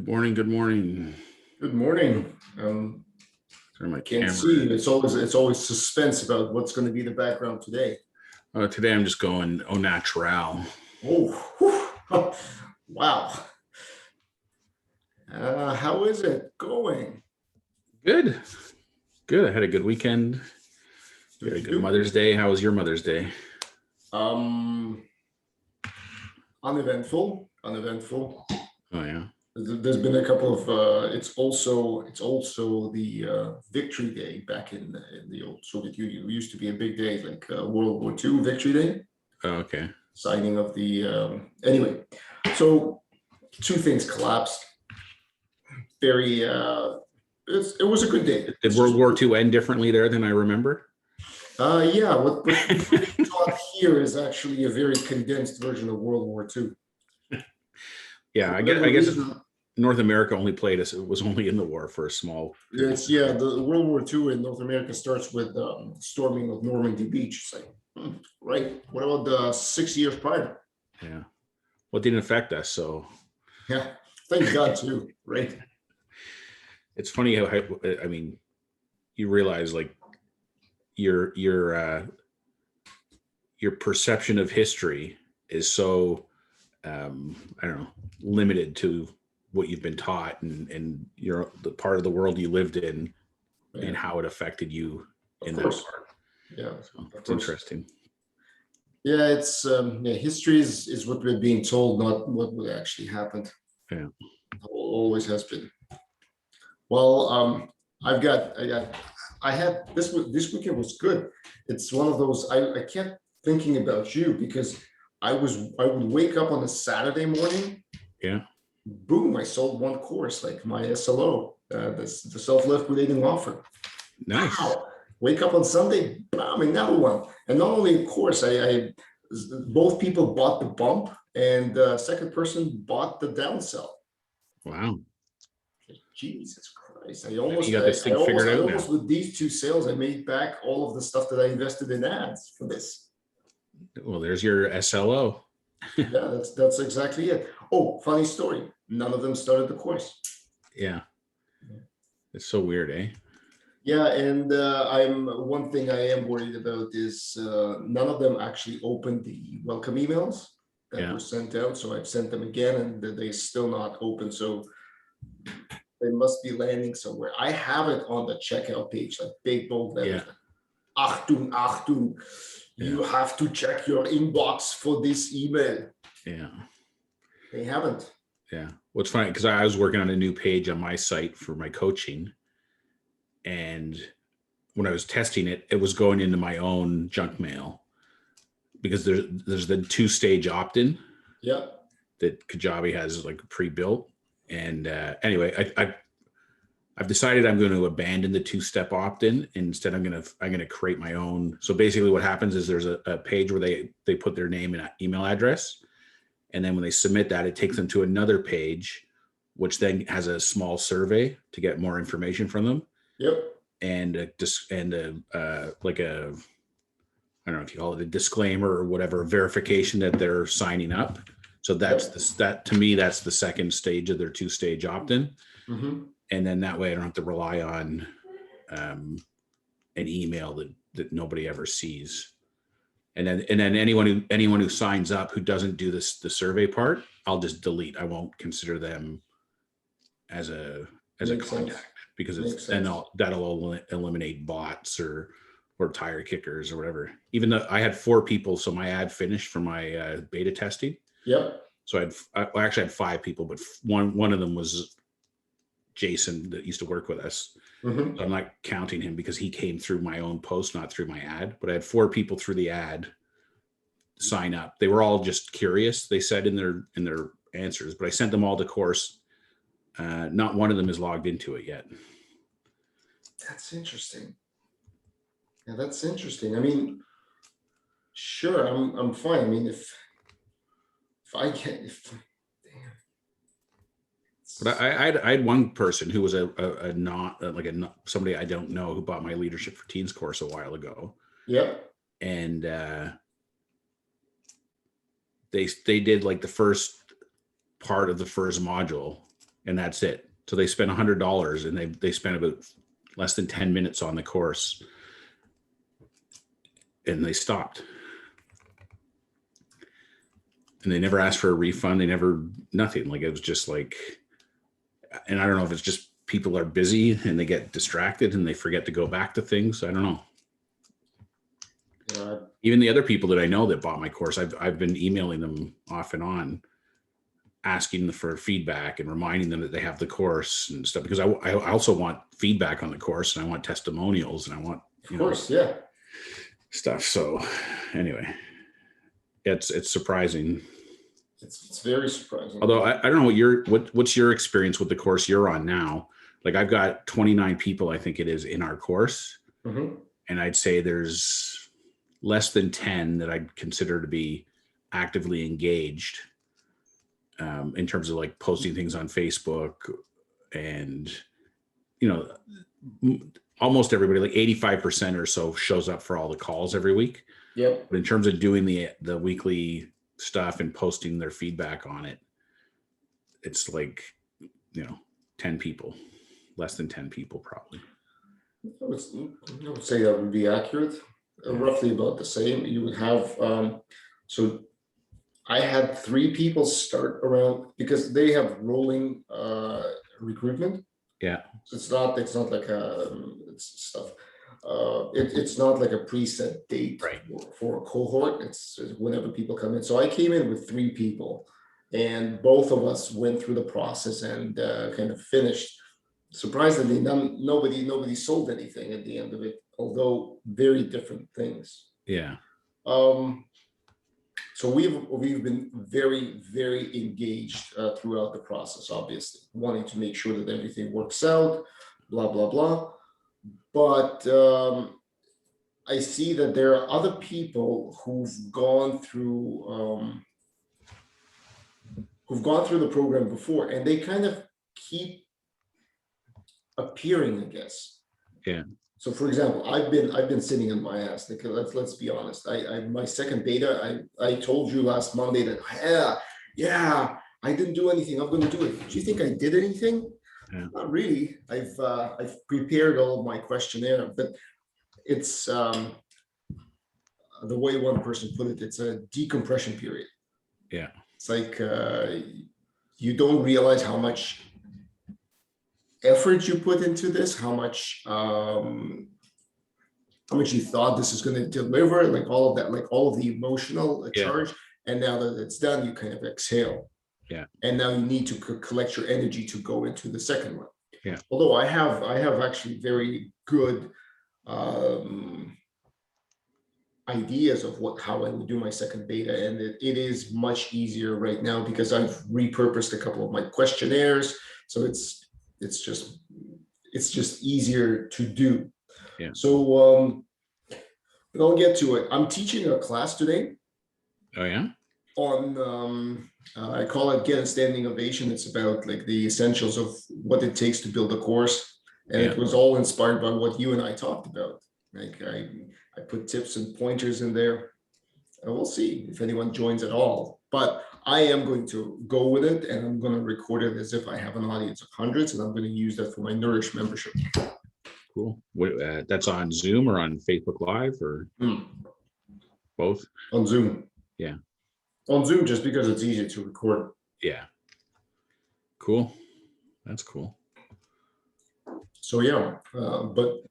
Good morning. Good morning. Good morning. Turn my Can't camera. see. It's always suspense about what's going to be the background today. Today I'm just going au natural. Oh, wow. How is it going? Good. Good. I had a good weekend. We had a good Mother's Day. How was your Mother's Day? Uneventful. Oh yeah. There's been a couple of. It's also the Victory Day back in the old Soviet Union. It used to be a big day, like World War II Victory Day. Oh, okay. Signing of the anyway. So two things collapsed. Very. It was a good day. Did World War II end differently there than I remember? Yeah. What we taught here is actually a very condensed version of World War II. Yeah, I guess North America only played us. It was only in the war for a small period. The World War II in North America starts with storming of Normandy Beach. It's like, right. What about the 6 years prior? Yeah. Well, it didn't affect us, so. Yeah. Thank God too. Right. It's funny how I mean, you realize like your perception of history is so I don't know, limited to what you've been taught and the part of the world you lived in, yeah, and how it affected you in that part. Yeah, so it's interesting. Yeah, it's history is what we're being told, not what actually happened. Yeah, always has been. Well, I had this weekend was good. It's one of those I kept thinking about you because I would wake up on a Saturday morning. Yeah. Boom! I sold one course, like my SLO, the self-liquidating offer. Nice. Wow. Wake up on Sunday, bam, another one. And not only a course, I both people bought the bump, and the second person bought the downsell. Wow. Jesus Christ! I almost with these two sales, I made back all of the stuff that I invested in ads for this. Well, there's your SLO. Yeah, that's exactly it. Oh, funny story. None of them started the course. Yeah. It's so weird, eh? Yeah, and one thing I am worried about is none of them actually opened the welcome emails that were sent out. So I've sent them again, and they're still not open. So they must be landing somewhere. I have it on the checkout page, like big bold letters. Yeah. Achtung, Achtung. You have to check your inbox for this email. Yeah. They haven't. Yeah. Well, it's funny because I was working on a new page on my site for my coaching. And when I was testing it, it was going into my own junk mail because there's the 2-stage opt-in. Yeah. That Kajabi has like pre-built. And anyway, I've decided I'm going to abandon the 2-step opt-in. Instead, I'm going to create my own. So basically what happens is there's a page where they put their name and email address. And then when they submit that, it takes them to another page, which then has a small survey to get more information from them. Yep. And like a, I don't know if you call it a disclaimer or whatever, verification that they're signing up. So that's that to me, that's the second stage of their 2-stage opt-in. Mm-hmm. And then that way I don't have to rely on an email that nobody ever sees. And then anyone who signs up who doesn't do the survey part, I'll just delete. I won't consider them as a contact because that'll eliminate bots or tire kickers or whatever. Even though I had 4 people, so my ad finished for my beta testing. Yep. So I actually had 5 people, but one of them was Jason that used to work with us. Mm-hmm. So I'm not counting him because he came through my own post, not through my ad. But I had 4 people through the ad sign up. They were all just curious, they said in their answers, but I sent them all the course. Not one of them is logged into it yet. That's interesting. Yeah, that's interesting. I mean, sure, I'm fine. I mean, if I can, damn. But I had one person who was a not like somebody I don't know who bought my Leadership for Teens course a while ago. Yep. And they did like the first part of the first module, and that's it. So they spent $100 and they spent about less than 10 minutes on the course, and they stopped. And they never asked for a refund. They never, nothing. Like, it was just like, and I don't know if it's just people are busy and they get distracted and they forget to go back to things. I don't know. Even the other people that I know that bought my course, I've been emailing them off and on, asking them for feedback and reminding them that they have the course and stuff, because I also want feedback on the course, and I want testimonials, and I want, of course, yeah, stuff. So anyway, it's surprising. It's very surprising. Although I don't know what's your experience with the course you're on now. Like, I've got 29 people, I think it is, in our course. Mm-hmm. And I'd say there's less than 10 that I'd consider to be actively engaged, in terms of like posting things on Facebook, and, almost everybody, like 85% or so, shows up for all the calls every week. Yep. But in terms of doing the weekly stuff and posting their feedback on it, it's like, 10 people, less than 10 people probably. I would say that would be accurate. Roughly about the same. You would have, so I had 3 people start around, because they have rolling recruitment. Yeah. So it's not like it's stuff. It's not like a preset date, right, for a cohort. It's whenever people come in. So I came in with 3 people, and both of us went through the process and kind of finished. Surprisingly, nobody sold anything at the end of it, although very different things. Yeah. So we've been very, very engaged throughout the process, obviously, wanting to make sure that everything works out, blah, blah, blah. But I see that there are other people who've gone through the program before, and they kind of keep appearing, I guess. Yeah. So, for example, I've been sitting on my ass. Like, let's be honest. My second beta, I told you last Monday that I didn't do anything. I'm going to do it. Do you think I did anything? Yeah. Not really. I've prepared all of my questionnaire, but it's the way one person put it. It's a decompression period. Yeah. It's like you don't realize how much effort you put into this, how much you thought this is going to deliver, like all of that, like all of the emotional charge. And now that it's done, you kind of exhale. Yeah. And now you need to collect your energy to go into the second one. Yeah. Although I have actually very good ideas of how I would do my second beta, and it is much easier right now because I've repurposed a couple of my questionnaires, so it's just easier to do. Yeah. So but I'll get to it. I'm teaching a class today. Oh yeah. On I call it Get a Standing Ovation. It's about like the essentials of what it takes to build a course, and it was all inspired by what you and I talked about. Like I put tips and pointers in there, and we'll see if anyone joins at all. But I am going to go with it, and I'm going to record it as if I have an audience of hundreds, and I'm going to use that for my Nourish membership. Cool. That's on Zoom or on Facebook Live or both? On Zoom. Yeah. On Zoom, just because it's easier to record. Yeah. Cool. That's cool. So yeah, but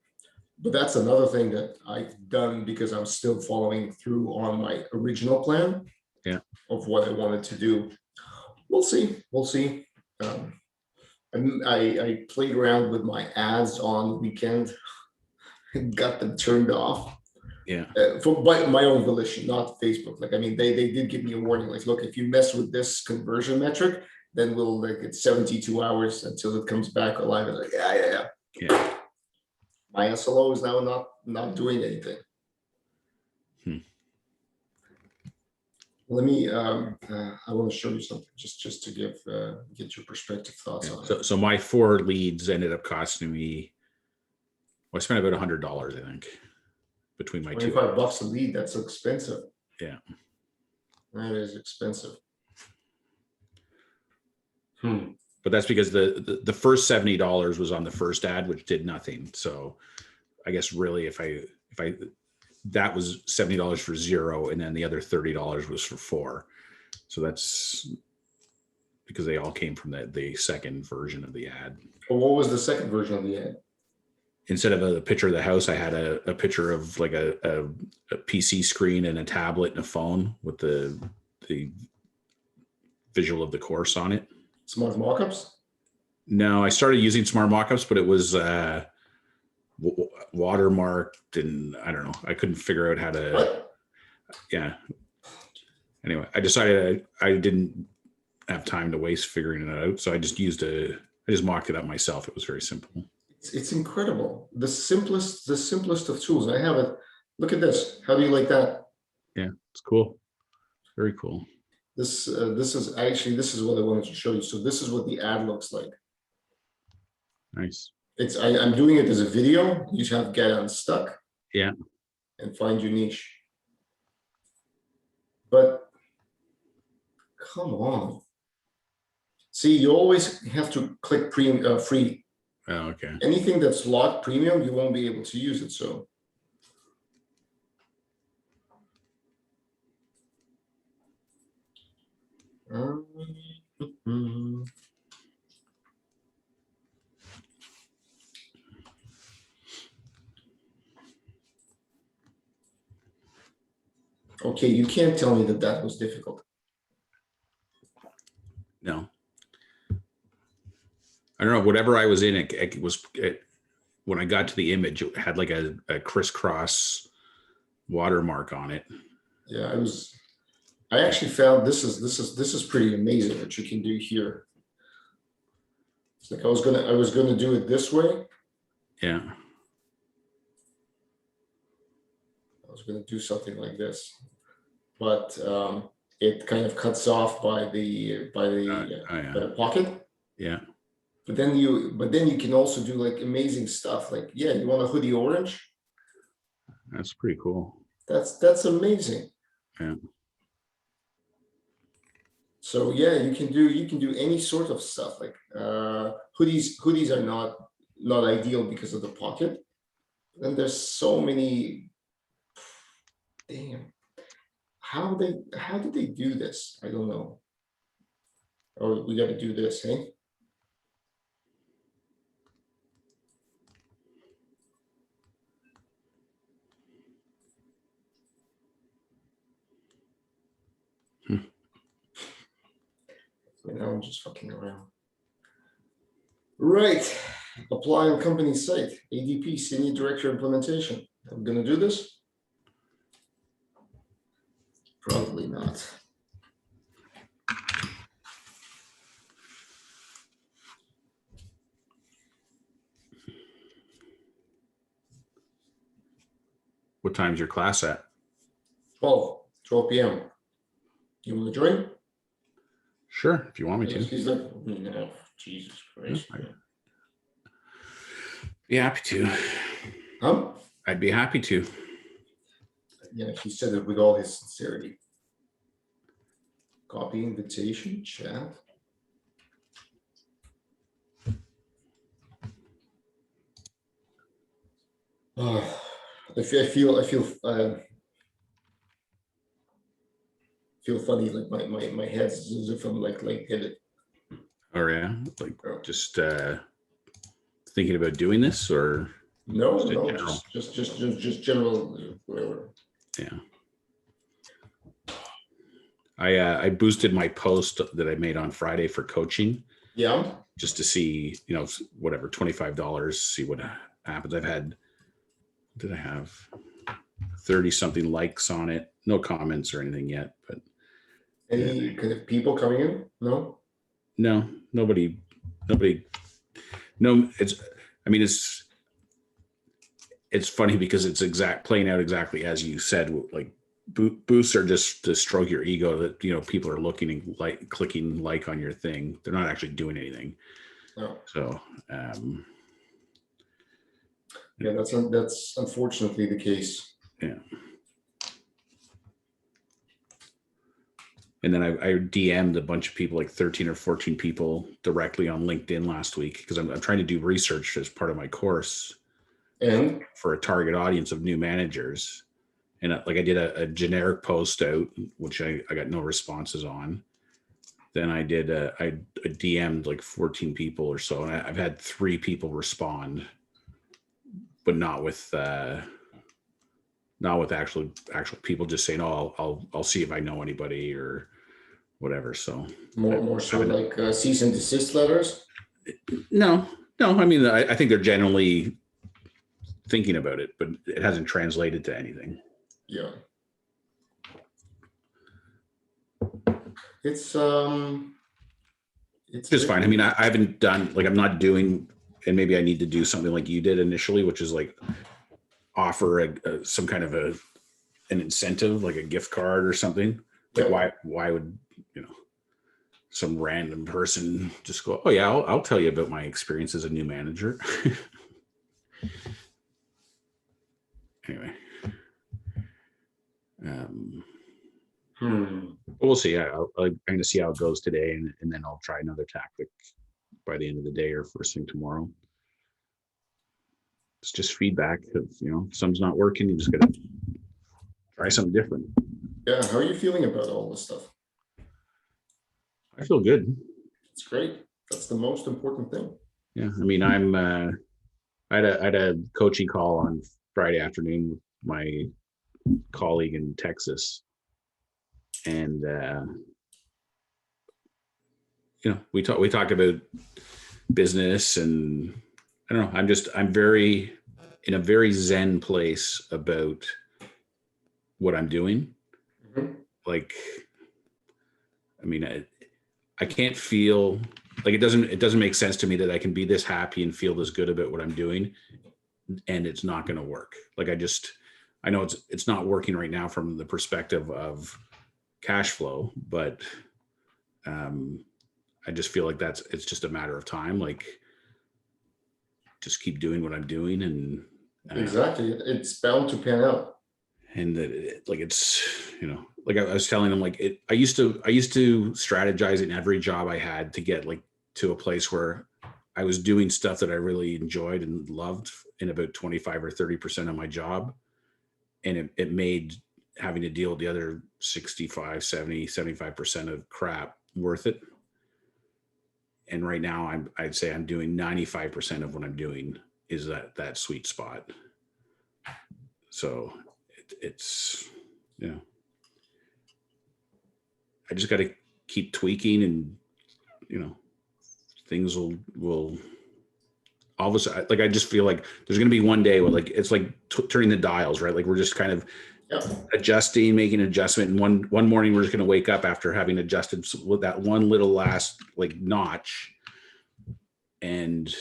that's another thing that I've done because I'm still following through on my original plan. Yeah. Of what I wanted to do. We'll see. And I played around with my ads on the weekend and got them turned off. Yeah. By my own volition, not Facebook. Like, I mean, they did give me a warning. Like, look, if you mess with this conversion metric, then we'll like it's 72 hours until it comes back alive. And like, yeah. My SLO is now not doing anything. Let me. I want to show you something just to get your perspective thoughts on it. So my 4 leads ended up costing me. Well, I spent about $100, I think, between my 25 $25 a lead. That's expensive. Yeah, that is expensive. but that's because the first $70 was on the first ad, which did nothing. So I guess really if I that was $70 for 0, and then the other $30 was for 4. So that's because they all came from the second version of the ad. But what was the second version of the ad? Instead of a picture of the house, I had a picture of like a PC screen and a tablet and a phone with the visual of the course on it. Smart mockups? No, I started using smart mockups, but it was watermarked, and I don't know. I couldn't figure out how to. What? Yeah. Anyway, I decided I didn't have time to waste figuring it out, so I just mocked it up myself. It was very simple. It's incredible. The simplest of tools. I have it. Look at this. How do you like that? Yeah, it's cool. Very cool. This is what I wanted to show you. So this is what the ad looks like. Nice. I'm doing it as a video. You just have to get unstuck. Yeah. And find your niche. But come on. See, you always have to click free. Oh, okay. Anything that's locked premium, you won't be able to use it. So. Okay, you can't tell me that was difficult. No. I don't know. Whatever I was in, it was when I got to the image, it had like a crisscross watermark on it. Yeah, I actually found this is pretty amazing what you can do here. It's like I was gonna do it this way. Yeah. I was gonna do something like this, but it kind of cuts off by the pocket. Yeah. But then you can also do like amazing stuff. Like, yeah, you want a hoodie orange? That's pretty cool. That's amazing. Yeah. So yeah, you can do any sort of stuff. Like hoodies are not ideal because of the pocket. And there's so many. Damn. How did they do this? I don't know. Oh, we got to do this, hey? Right now I'm just fucking around. Right. Apply on company site. ADP, Senior Director Implementation. I'm gonna do this? Probably not. What time's your class at? 12 p.m. You want to join? Sure, if you want me to. He's like, no, Jesus Christ. Be happy to. Huh? I'd be happy to. Yeah, he said it with all his sincerity. Copy invitation, chat. I feel funny, like my head's as if I'm like headed. Oh yeah, like just thinking about doing this, or no, just general, whatever. Yeah. I boosted my post that I made on Friday for coaching. Yeah. Just to see, whatever, $25, see what happens. Did I have 30 something likes on it? No comments or anything yet, but any kind of people coming in? No, nobody. No, it's funny because it's playing out exactly as you said. Like boosts are just to stroke your ego that people are looking and clicking like on your thing. They're not actually doing anything. No. So yeah, that's unfortunately the case. Yeah. And then I DM'd a bunch of people, like 13 or 14 people directly on LinkedIn last week, because I'm trying to do research as part of my course And for a target audience of new managers. And like I did a generic post out, which I got no responses on. Then I did I DM'd like 14 people or so, and I've had 3 people respond, but not with actual people, just saying, "Oh, I'll see if I know anybody," or whatever. So more so like cease and desist letters. no. I mean, I think they're generally thinking about it, but it hasn't translated to anything. Yeah. It's just fine. I mean, I haven't done, like, I'm not doing, and maybe I need to do something like you did initially, which is like offer some kind of an incentive, like a gift card or something. Like, why would, some random person just go, "Oh yeah, I'll tell you about my experience as a new manager." Anyway, we'll see. I'm going to see how it goes today, and then I'll try another tactic by the end of the day or first thing tomorrow. It's just feedback. If something's not working, you just got to try something different. Yeah. How are you feeling about all this stuff? I feel good. It's great. That's the most important thing. Yeah. I mean, I had a coaching call on Friday afternoon with my colleague in Texas. And, we talked about business, and I don't know, I'm very in a very zen place about what I'm doing. Mm-hmm. Like, I mean, I can't feel like it doesn't make sense to me that I can be this happy and feel this good about what I'm doing, and it's not going to work. Like, I know it's not working right now from the perspective of cash flow, but I just feel like it's just a matter of time. Like, just keep doing what I'm doing, and exactly, it's bound to pan out. And that it's, like I was telling them, like, I used to strategize in every job I had to get like to a place where I was doing stuff that I really enjoyed and loved in about 25 or 30% of my job. And it made having to deal with the other 65, 70, 75% of crap worth it. And right now I'd say I'm doing 95% of what I'm doing is that sweet spot. So it's, I just got to keep tweaking, and, things will all of a sudden, like, I just feel like there's going to be one day where, like, it's like turning the dials, right? Like, we're just kind of adjusting, making an adjustment. And one morning we're just going to wake up after having adjusted with that one little last like notch, and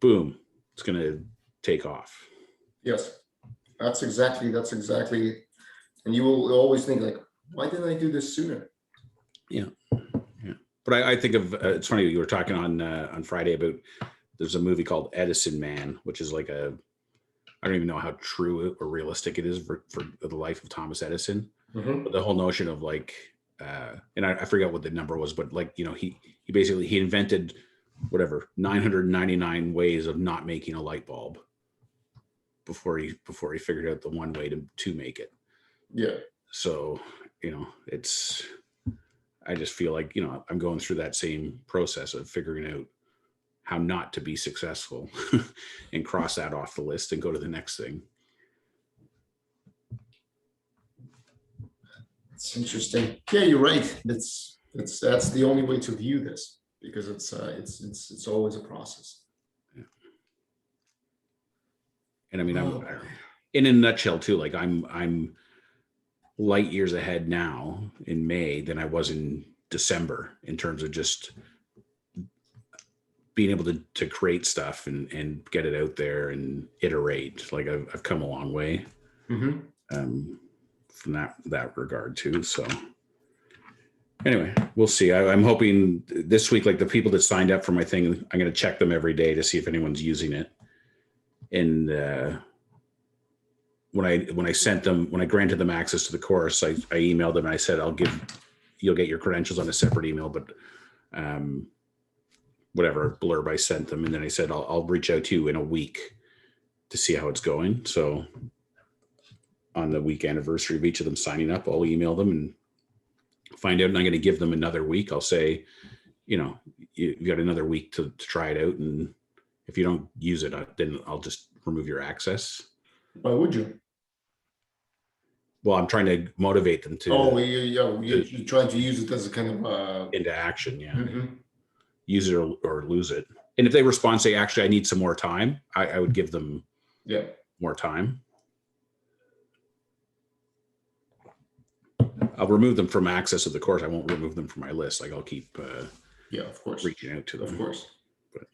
boom, it's going to take off. Yes, that's exactly. And you will always think, like, why didn't I do this sooner? Yeah. But I think of, it's funny, you were talking on Friday about, there's a movie called Edison Man, which is like I don't even know how true or realistic it is for the life of Thomas Edison. Mm-hmm. But the whole notion of like, and I forget what the number was, but like, he basically, he invented whatever 999 ways of not making a light bulb before he figured out the one way to make it. Yeah. So, I just feel like, I'm going through that same process of figuring out how not to be successful and cross that off the list and go to the next thing. It's interesting. Yeah, you're right. That's the only way to view this, because it's always a process. Yeah. And I mean, I'm in a nutshell too, like I'm light years ahead now in May than I was in December in terms of just being able to create stuff and get it out there and iterate. Like, I've come a long way from that regard too. So anyway, we'll see. I'm hoping this week, like, the people that signed up for my thing, I'm going to check them every day to see if anyone's using it. And when I granted them access to the course, I emailed them and I said, I'll give you'll get your credentials on a separate email, but whatever blurb I sent them. And then I said, I'll reach out to you in a week to see how it's going. So on the week anniversary of each of them signing up, I'll email them and find out. And I'm going to give them another week. I'll say, you got another week to try it out. And if you don't use it, then I'll just remove your access. Why would you? Well, I'm trying to motivate them to. Oh, you're trying to use it as a kind of into action. Yeah. Mm-hmm. Use it or lose it. And if they respond, say, actually, I need some more time, I would give them more time. I'll remove them from access to the course. I won't remove them from my list. Like I'll keep of course, reaching out to them. Of course. But,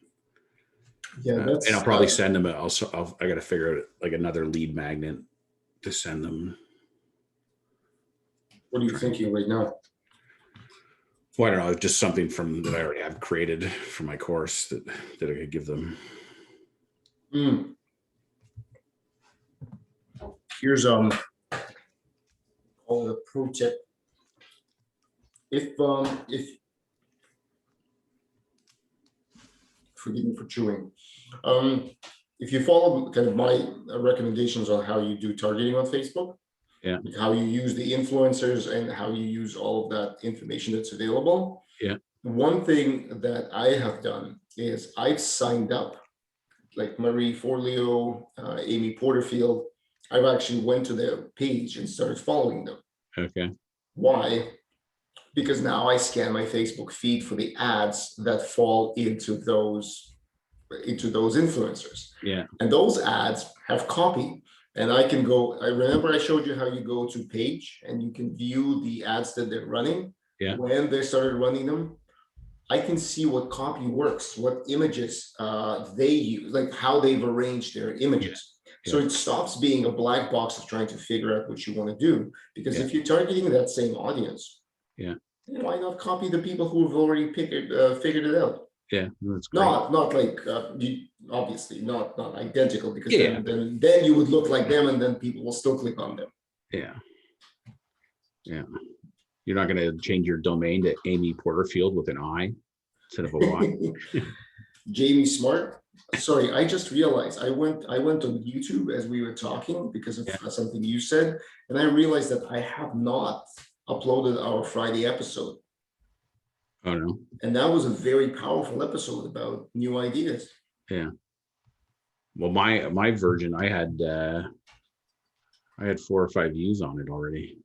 and I'll probably send them. I got to figure out like another lead magnet to send them. What are you thinking right now? Well, I don't know, just something that I already have created for my course that I could give them. Here's a pro tip. If forgive me for chewing. If you follow kind of my recommendations on how you do targeting on Facebook, how you use the influencers and how you use all of that information that's available. One thing that I have done is I've signed up, like Marie Forleo, Amy Porterfield. I've actually went to their page and started following them. Okay. Why? Because now I scan my Facebook feed for the ads that fall into those influencers. Yeah. And those ads have copy. And I can go, I remember I showed you how you go to page and you can view the ads that they're running. Yeah. When they started running them, I can see what copy works, what images they use, like how they've arranged their images. So it stops being a black box of trying to figure out what you want to do. Because if you're targeting that same audience, why not copy the people who have already figured it out? Yeah, that's great. Not like obviously not identical, because then you would look like them, and then people will still click on them. Yeah. You're not going to change your domain to Amy Porterfield with an I instead of a Y. Jamie Smart. Sorry, I just realized I went on YouTube as we were talking because of something you said, and I realized that I have not uploaded our Friday episode. Oh no. And that was a very powerful episode about new ideas. Yeah. Well, my version, I had 4 or 5 views on it already.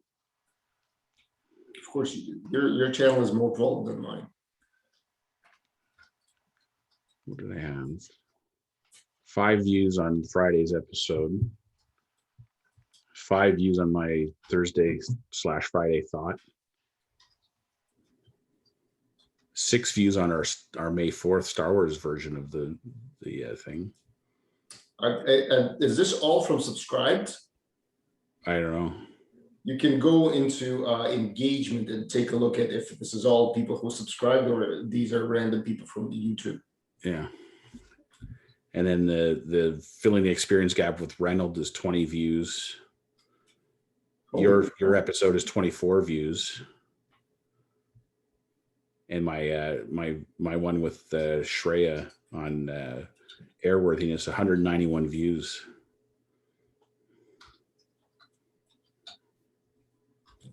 Of course you do. Your channel is more volatile than mine. What did I have? 5 views on Friday's episode. 5 views on my Thursday/Friday thought. 6 views on our May 4th Star Wars version of the thing. Is this all from subscribed? I don't know. You can go into engagement and take a look at if this is all people who subscribed or these are random people from YouTube. Yeah. And then the filling the experience gap with Reynolds is 20 views. Your episode is 24 views. And my one with Shreya on airworthiness, 191 views.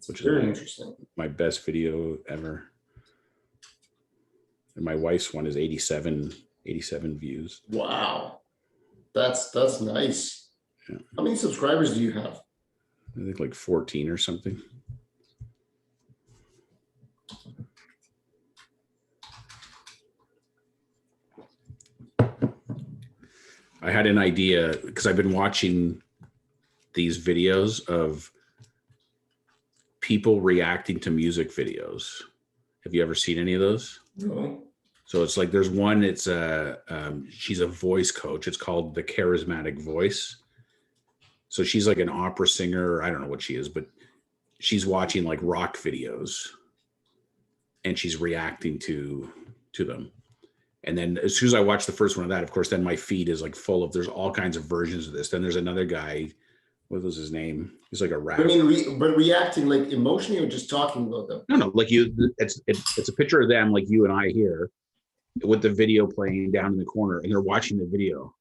Which is very interesting. My best video ever. And my wife's one is 87 views. Wow. That's nice. Yeah. How many subscribers do you have? I think like 14 or something. I had an idea because I've been watching these videos of people reacting to music videos. Have you ever seen any of those? No. So it's like there's one, it's she's a voice coach. It's called The Charismatic Voice. So she's like an opera singer. I don't know what she is, but she's watching like rock videos and she's reacting to them. And then as soon as I watch the first one of that, of course, then my feed is like full of, there's all kinds of versions of this. Then there's another guy what was his name? He's like a I rapper. mean, but reacting like emotionally or just talking about them? No, like it's a picture of them like you and I here with the video playing down in the corner, and they're watching the video,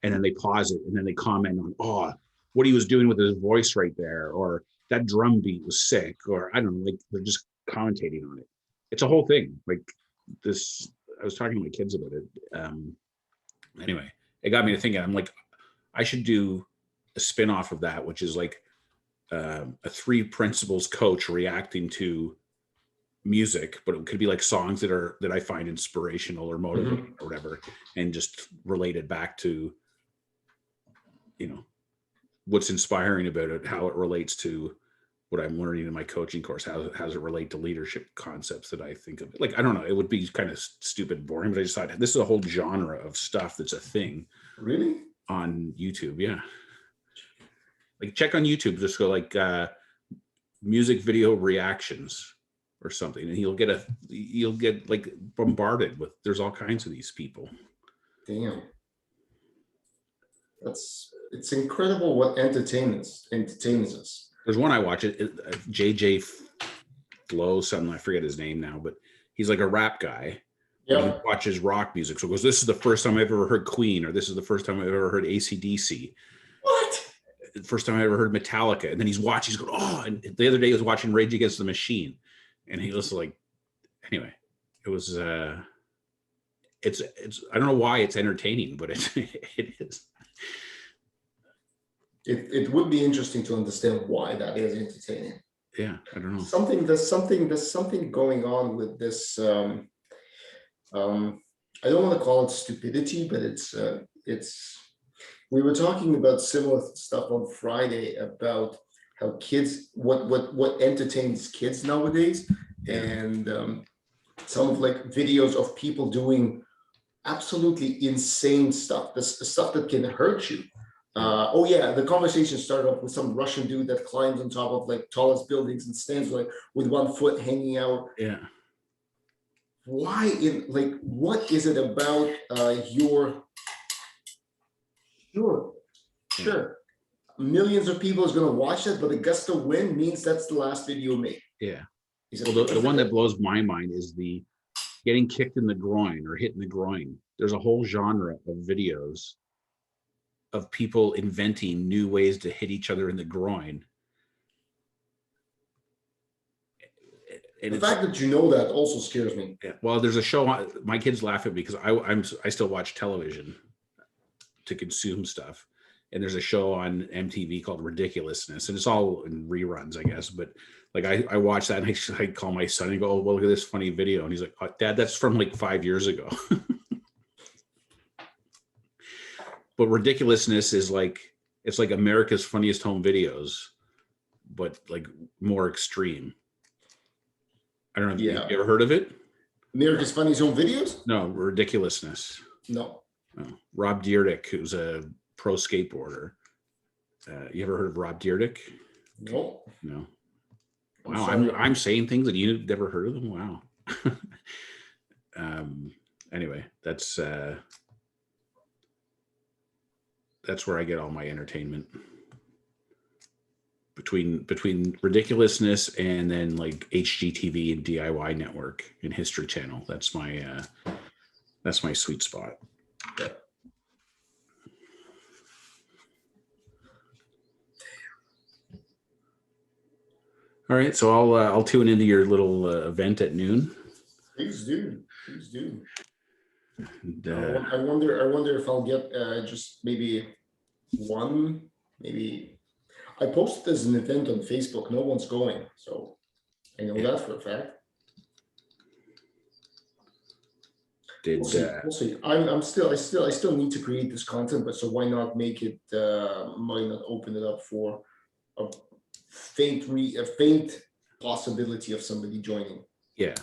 and then they pause it, and then they comment on, oh, what he was doing with his voice right there, or that drum beat was sick, or I don't know, like they're just commentating on it. It's a whole thing. Like this, I was talking to my kids about it. Anyway, it got me to thinking. I'm like, I should do a spin-off of that, which is like a three principles coach reacting to music, but it could be like songs that I find inspirational or motivating or whatever, and just relate it back to, what's inspiring about it, how it relates to what I'm learning in my coaching course, how does it relate to leadership concepts that I think of. Like, I don't know, it would be kind of stupid and boring, but I just thought this is a whole genre of stuff that's a thing. Really? On YouTube, yeah. Like check on YouTube, just go like music video reactions or something, and you'll get like bombarded with, there's all kinds of these people. Damn. It's incredible what entertains us. There's one I watch it, JJ Flow, something, I forget his name now, but he's like a rap guy. Yeah. He watches rock music. So he goes, this is the first time I've ever heard Queen, or this is the first time I've ever heard AC/DC. What? The first time I ever heard Metallica. And then he's going, oh, and the other day he was watching Rage Against the Machine. And he was like, anyway, it was, it's, I don't know why it's entertaining, but it is. It would be interesting to understand why that is entertaining. Yeah, I don't know. There's something going on with this. I don't want to call it stupidity, but it's. We were talking about similar stuff on Friday about how kids, what entertains kids nowadays, and some of like videos of people doing absolutely insane stuff, the stuff that can hurt you. The conversation started off with some Russian dude that climbs on top of like tallest buildings and stands like with one foot hanging out. Yeah. Why what is it about Sure. Millions of people is going to watch it, but a gust of wind means that's the last video made. Yeah. Well, the one that blows my mind is the getting kicked in the groin or hit in the groin. There's a whole genre of videos of people inventing new ways to hit each other in the groin. And the fact that you know that also scares me. Yeah. Well, there's a show, my kids laugh at me because I still watch television to consume stuff. And there's a show on MTV called Ridiculousness, and it's all in reruns, I guess. But like I watch that, and I call my son and go, "Oh, well, look at this funny video," and he's like, oh, "Dad, that's from like 5 years ago." But Ridiculousness is like, it's like America's Funniest Home Videos, but like more extreme. I don't know. You ever heard of it? America's Funniest Home Videos? No, Ridiculousness. No. Rob Dyrdek, who's a pro skateboarder. You ever heard of Rob Dyrdek? No. No. Wow, I'm saying things that you've never heard of them. Wow. Anyway, that's where I get all my entertainment. Between Ridiculousness and then like HGTV and DIY Network and History Channel. That's my sweet spot. Yeah. All right, so I'll tune into your little event at noon. Please do. And, I wonder if I'll get just maybe one. Maybe I posted this as an event on Facebook. No one's going, so I know that for a fact. We'll see. I still need to create this content, but so why not make it? Why not open it up for a faint possibility of somebody joining? Yeah.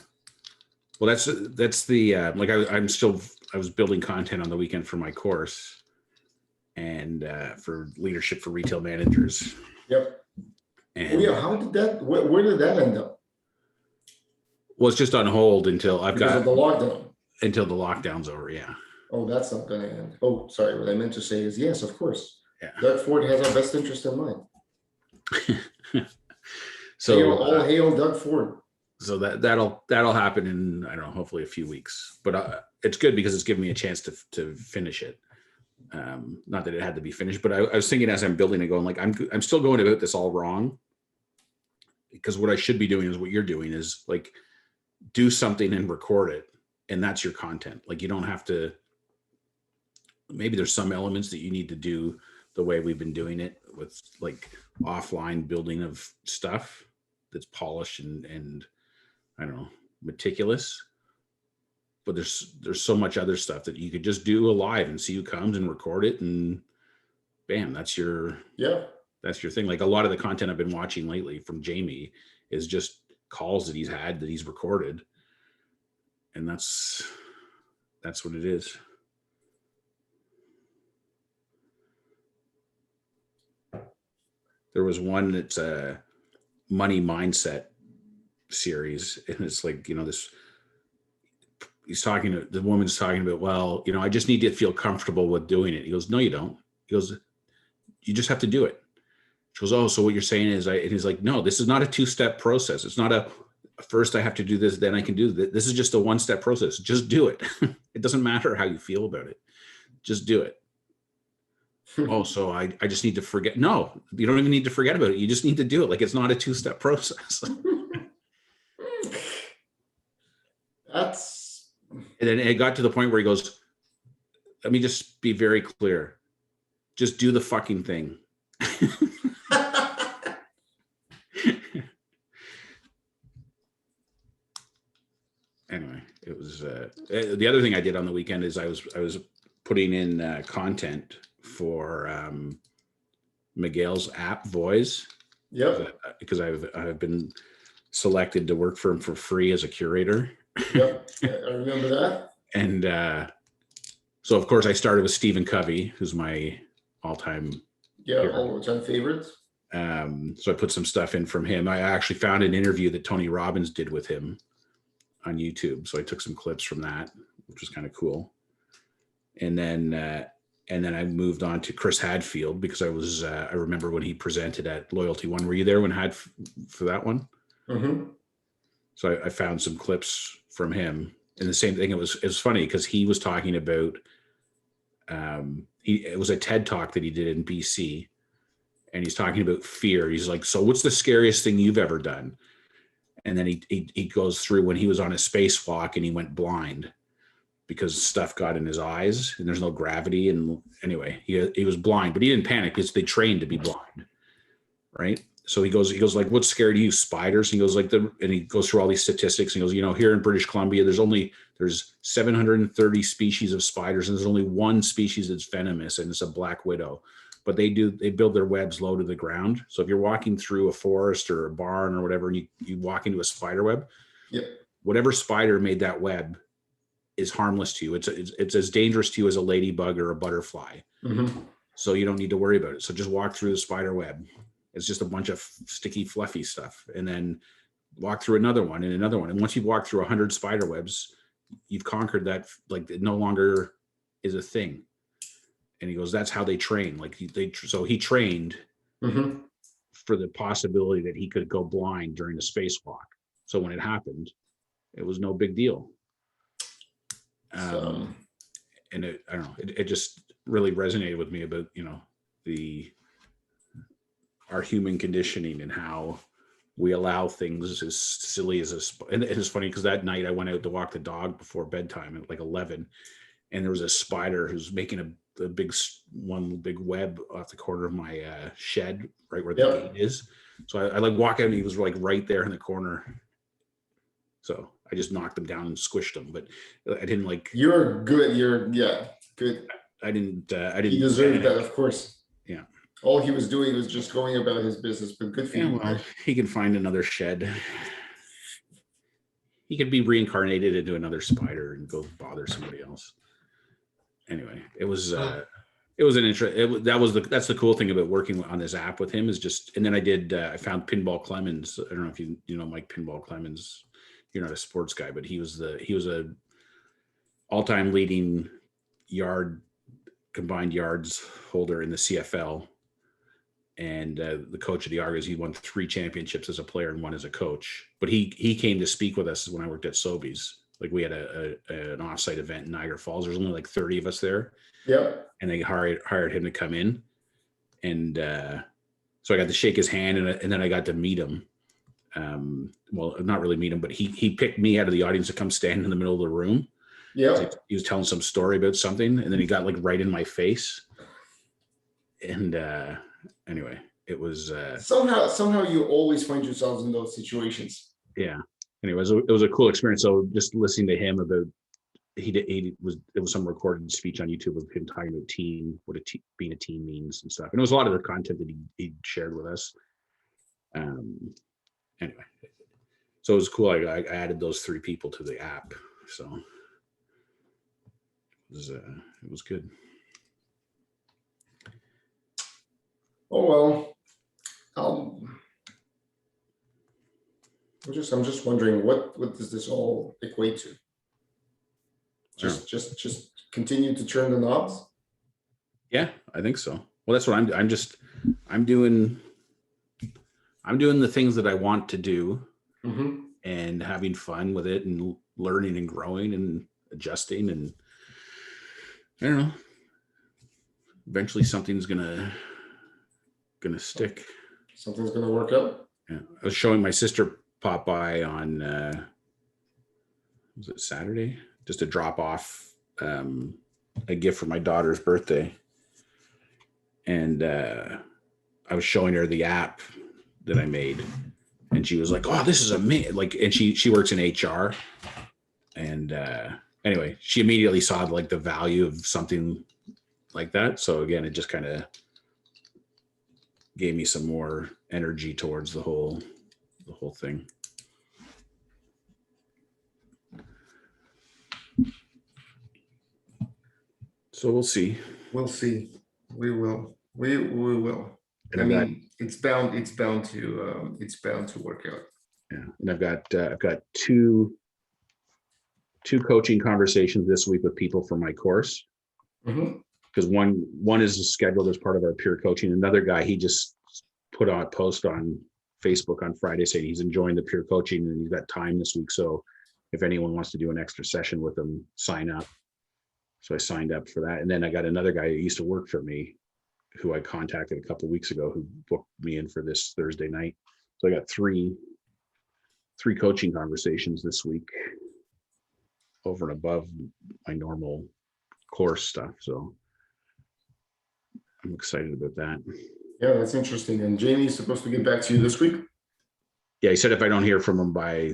Well, that's the like I was building content on the weekend for my course and for leadership for retail managers. Yep. And how did that? Where did that end up? Well, it's just on hold until because of the lockdown. Until the lockdown's over, yeah. Oh, that's not going to end. Oh, sorry. What I meant to say is yes, of course. Yeah. Doug Ford has our best interest in mind. So all hail Doug Ford. So that'll happen in, I don't know, hopefully a few weeks. But it's good because it's given me a chance to finish it. Not that it had to be finished, but I was thinking as I'm building it, going like I'm still going about this all wrong. Because what I should be doing is what you're doing is like do something and record it, and that's your content. Like you don't have to. Maybe there's some elements that you need to do the way we've been doing it with like offline building of stuff that's polished and I don't know, meticulous. But there's so much other stuff that you could just do a live and see who comes and record it, and bam, that's your thing. Like a lot of the content I've been watching lately from Jamie is just calls that he's had that he's recorded, and that's what it is. There was one that's a money mindset series, and it's like, you know, this the woman's talking about, well, you know, I just need to feel comfortable with doing it. He goes, no, you don't. He goes, you just have to do it. She goes, oh, so what you're saying is and he's like, no, this is not a 2-step process. It's not a first I have to do this, then I can do this. This is just a 1-step process. Just do it. It doesn't matter how you feel about it. Just do it. Oh, so I just need to forget. No, you don't even need to forget about it. You just need to do it. Like it's not a 2-step process. That's. And then it got to the point where he goes, let me just be very clear. Just do the fucking thing. Anyway, it was the other thing I did on the weekend is I was putting in content for Miguel's app Voice. Yeah. Because I've been selected to work for him for free as a curator. Yep, I remember that. And so of course I started with Stephen Covey, who's my all-time all-time favorites. So I put some stuff in from him. I actually found an interview that Tony Robbins did with him on YouTube. So I took some clips from that, which was kind of cool. And then I moved on to Chris Hadfield because I remember when he presented at Loyalty One. Were you there when for that one? Mm-hmm. So I found some clips from him, and the same thing. It was funny because he was talking about it was a TED talk that he did in BC, and he's talking about fear. He's like, so what's the scariest thing you've ever done? And then he goes through when he was on a spacewalk and he went blind because stuff got in his eyes and there's no gravity. And anyway, he was blind, but he didn't panic because they trained to be blind. Right. So he goes like, what's scared you? Spiders. And he goes like and he goes through all these statistics and he goes, you know, here in British Columbia, there's 730 species of spiders and there's only one species that's venomous and it's a black widow. But they build their webs low to the ground. So if you're walking through a forest or a barn or whatever, and you walk into a spider web, whatever spider made that web is harmless to you. It's as dangerous to you as a ladybug or a butterfly. Mm-hmm. So you don't need to worry about it. So just walk through the spider web. It's just a bunch of sticky, fluffy stuff. And then walk through another one and another one. And once you've walked through 100 spider webs, you've conquered that. Like it no longer is a thing. And he goes, that's how they train. Like so he trained mm-hmm. for the possibility that he could go blind during the spacewalk. So when it happened, it was no big deal. And I don't know, it just really resonated with me about, you know, our human conditioning and how we allow things as silly as and it is funny because that night I went out to walk the dog before bedtime at like 11, and there was a spider who's making a big web off the corner of my shed, right where the gate is. So I like walk out and he was like right there in the corner. So I just knocked him down and squished him, but I didn't like. You're good. Good. I didn't. He deserved that, of course. Yeah. All he was doing was just going about his business, but good for you. Well, he can find another shed. He could be reincarnated into another spider and go bother somebody else. Anyway, it was an interest. That's the cool thing about working on this app with him is just. And then I found Pinball Clemens. I don't know if you know Mike Pinball Clemens. You're not a sports guy, but he was a all-time leading yard combined yards holder in the CFL. And the coach of the Argos, he won 3 championships as a player and 1 as a coach. But he came to speak with us when I worked at Sobeys. Like we had an offsite event in Niagara Falls. There's only like 30 of us there. Yeah. And they hired him to come in. And so I got to shake his hand, and then I got to meet him. Well, not really meet him, but he picked me out of the audience to come stand in the middle of the room. Yeah. He was telling some story about something, and then he got like right in my face. And anyway, it was somehow you always find yourselves in those situations. Yeah. Anyway, it was a cool experience. So just listening to him about it was some recorded speech on YouTube of him talking about team, what being a team means and stuff. And it was a lot of the content that he shared with us. Anyway, so it was cool. I added those 3 people to the app, so it was good. Oh well, I'm just wondering what does this all equate to? Just continue to turn the knobs. Yeah, I think so. Well, that's what I'm doing the things that I want to do, and having fun with it and learning and growing and adjusting, and I don't know, eventually something's gonna stick. Something's gonna work out. Yeah. I was showing my sister pop by on was it Saturday, just to drop off a gift for my daughter's birthday. And I was showing her the app that I made, and she was like, "Oh, this is amazing!" Like, and she works in HR, and anyway, she immediately saw like the value of something like that. So again, it just kind of gave me some more energy towards the whole thing. So we'll see. We'll see. We will. We will. I mean, it's bound to work out. Yeah, and I've got two coaching conversations this week with people from my course. Because one is scheduled as part of our peer coaching. Another guy, he just put out a post on Facebook on Friday saying he's enjoying the peer coaching and he's got time this week. So if anyone wants to do an extra session with him, sign up. So I signed up for that. And then I got another guy who used to work for me who I contacted a couple of weeks ago who booked me in for this Thursday night. So I got three coaching conversations this week over and above my normal course stuff. So I'm excited about that. Yeah, that's interesting. And Jamie's supposed to get back to you this week? Yeah, he said if I don't hear from him by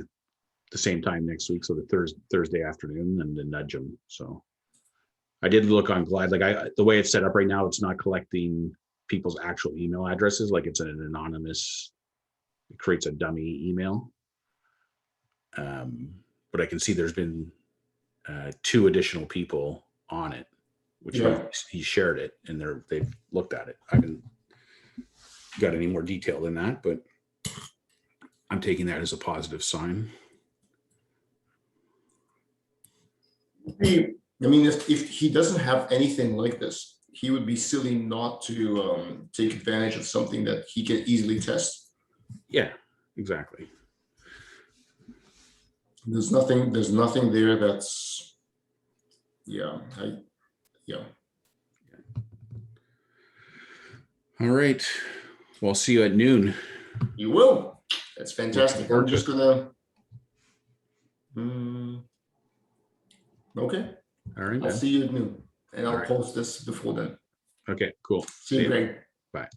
the same time next week, so the Thursday afternoon, and then nudge him. So I did look on Glide. Like the way it's set up right now, it's not collecting people's actual email addresses. Like it's an anonymous, it creates a dummy email. But I can see there's been 2 additional people on it, which he shared it, and they've looked at it. I haven't got any more detail than that, but I'm taking that as a positive sign. I mean, if he doesn't have anything like this, he would be silly not to take advantage of something that he can easily test. Yeah, exactly. There's nothing there that's, All right. Well, I'll see you at noon. You will. That's fantastic. I'm just gonna. Okay. All right. I'll see you at noon, and I'll right. post this before then. Okay. Cool. See you, Greg. Bye.